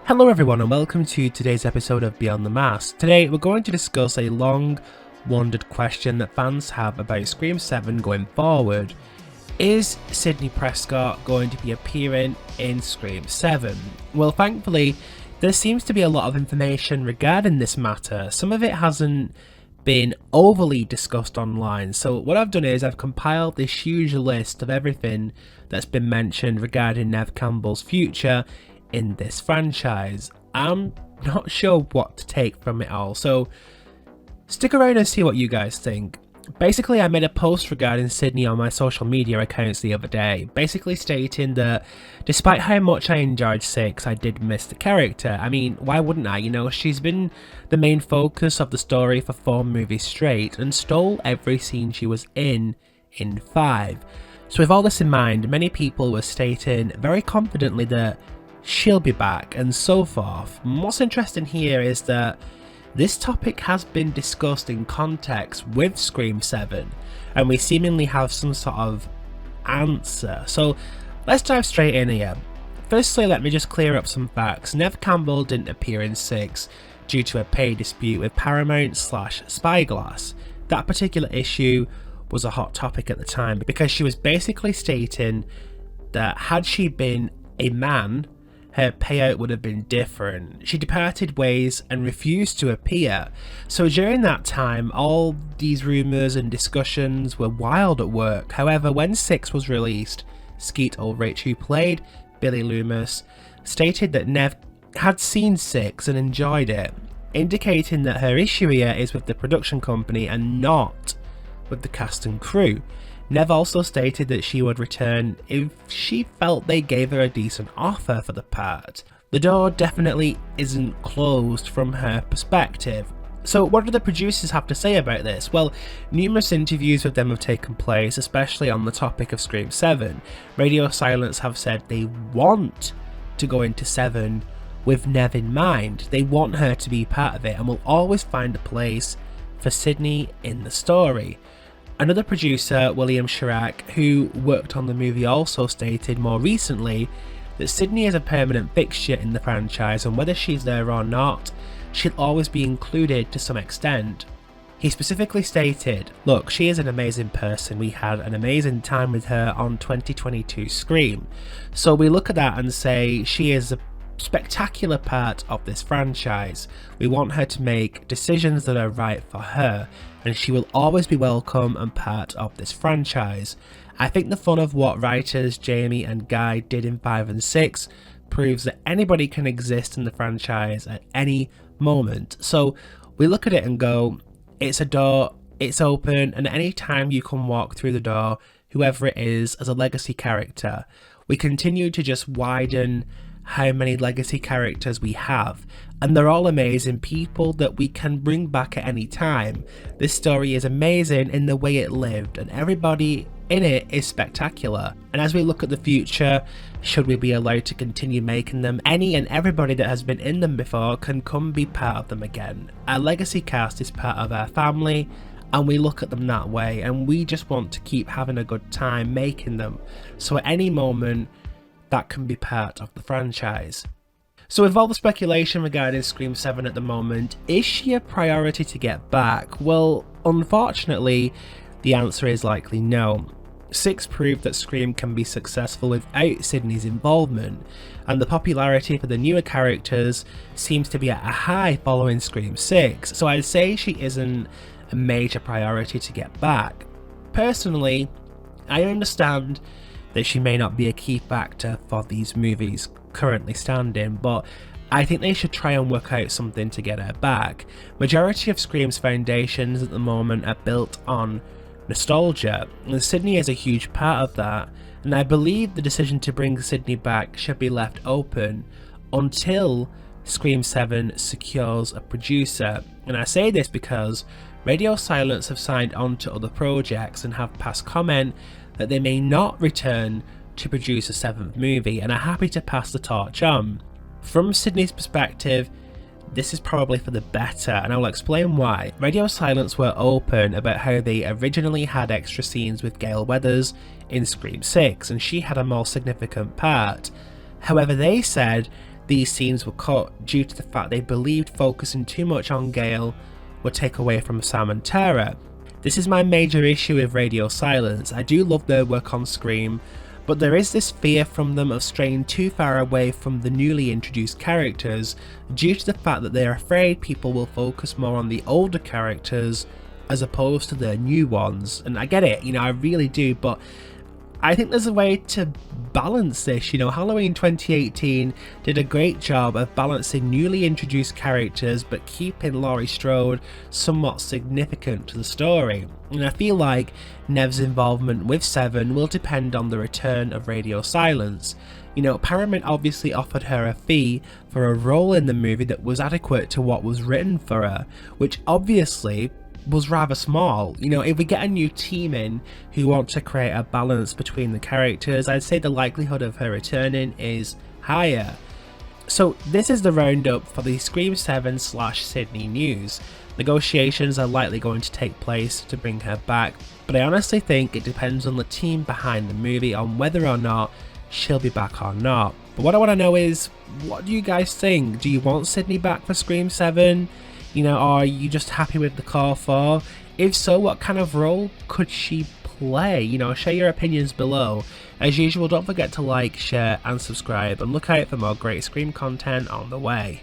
Hello everyone and welcome to today's episode of Beyond the Mask. Today we're going to discuss a long wondered question that fans have about Scream 7 going forward. Is Sidney Prescott going to be appearing in Scream 7? Well, thankfully there seems to be a lot of information regarding this matter. Some of it hasn't been overly discussed online, so what I've done is I've compiled this huge list of everything that's been mentioned regarding Neve Campbell's future in this franchise. I'm not sure what to take from it all, so stick around and see what you guys think. Basically, I made a post regarding Sidney on my social media accounts the other day, basically stating that despite how much I enjoyed 6, I did miss the character. I mean, why wouldn't I? You know, she's been the main focus of the story for 4 movies straight and stole every scene she was in 5. So with all this in mind, many people were stating very confidently that she'll be back and so forth. And what's interesting here is that this topic has been discussed in context with Scream 7 and we seemingly have some sort of answer. So let's dive straight in here. Firstly, let me just clear up some facts. Neve Campbell didn't appear in 6 due to a pay dispute with Paramount/Spyglass. That particular issue was a hot topic at the time because she was basically stating that had she been a man, her payout would have been different. She departed ways and refused to appear. So during that time, all these rumours and discussions were wild at work. However, when 6 was released, Skeet Ulrich, who played Billy Loomis, stated that Neve had seen 6 and enjoyed it, indicating that her issue here is with the production company and not with the cast and crew. Neve also stated that she would return if she felt they gave her a decent offer for the part. The door definitely isn't closed from her perspective. So what do the producers have to say about this? Well, numerous interviews with them have taken place, especially on the topic of Scream 7. Radio Silence have said they want to go into 7 with Neve in mind. They want her to be part of it and will always find a place for Sidney in the story. Another producer, William Chirac, who worked on the movie, also stated more recently that Sidney is a permanent fixture in the franchise and whether she's there or not, she'll always be included to some extent. He specifically stated, "Look, she is an amazing person. We had an amazing time with her on 2022 Scream. So we look at that and say she is a spectacular part of this franchise. We want her to make decisions that are right for her, and she will always be welcome and part of this franchise. I think the fun of what writers Jamie and Guy did in 5 and 6 proves that anybody can exist in the franchise at any moment. So we look at it and go, it's a door, it's open, and any time you can walk through the door, whoever it is, as a legacy character, we continue to just widen how many legacy characters we have, and they're all amazing people that we can bring back at any time. This story is amazing in the way it lived, and everybody in it is spectacular. And as we look at the future, should we be allowed to continue making them, any and everybody that has been in them before can come be part of them again. Our legacy cast is part of our family, and we look at them that way, and we just want to keep having a good time making them. So at any moment, that can be part of the franchise." So with all the speculation regarding Scream 7 at the moment, is she a priority to get back? Well, unfortunately, the answer is likely no. 6 proved that Scream can be successful without Sidney's involvement, and the popularity for the newer characters seems to be at a high following Scream 6, so I'd say she isn't a major priority to get back. Personally, I understand that she may not be a key factor for these movies currently standing, but I think they should try and work out something to get her back. Majority of Scream's foundations at the moment are built on nostalgia, and Sidney is a huge part of that, and I believe the decision to bring Sidney back should be left open until Scream 7 secures a producer. And I say this because Radio Silence have signed on to other projects and have passed comment that they may not return to produce a 7th movie and are happy to pass the torch on. From Sidney's perspective, this is probably for the better, and I'll explain why. Radio Silence were open about how they originally had extra scenes with Gale Weathers in Scream 6, and she had a more significant part. However, they said these scenes were cut due to the fact they believed focusing too much on Gale would take away from Sam and Tara. This is my major issue with Radio Silence. I do love their work on Scream, but there is this fear from them of straying too far away from the newly introduced characters due to the fact that they're afraid people will focus more on the older characters as opposed to the new ones. And I get it, I really do, but I think there's a way to balance this. Halloween 2018 did a great job of balancing newly introduced characters but keeping Laurie Strode somewhat significant to the story. And I feel like Nev's involvement with Seven will depend on the return of Radio Silence. Paramount obviously offered her a fee for a role in the movie that was adequate to what was written for her, which obviously was rather small. If we get a new team in who want to create a balance between the characters, I'd say the likelihood of her returning is higher. So this is the roundup for the Scream 7 / Sydney news. Negotiations are likely going to take place to bring her back, but I honestly think it depends on the team behind the movie on whether or not she'll be back or not. But what I want to know is, what do you guys think? Do you want Sydney back for Scream 7? Are you just happy with the Core 4? If so, what kind of role could she play? Share your opinions below. As usual, don't forget to like, share and subscribe, and look out for more great Scream content on the way.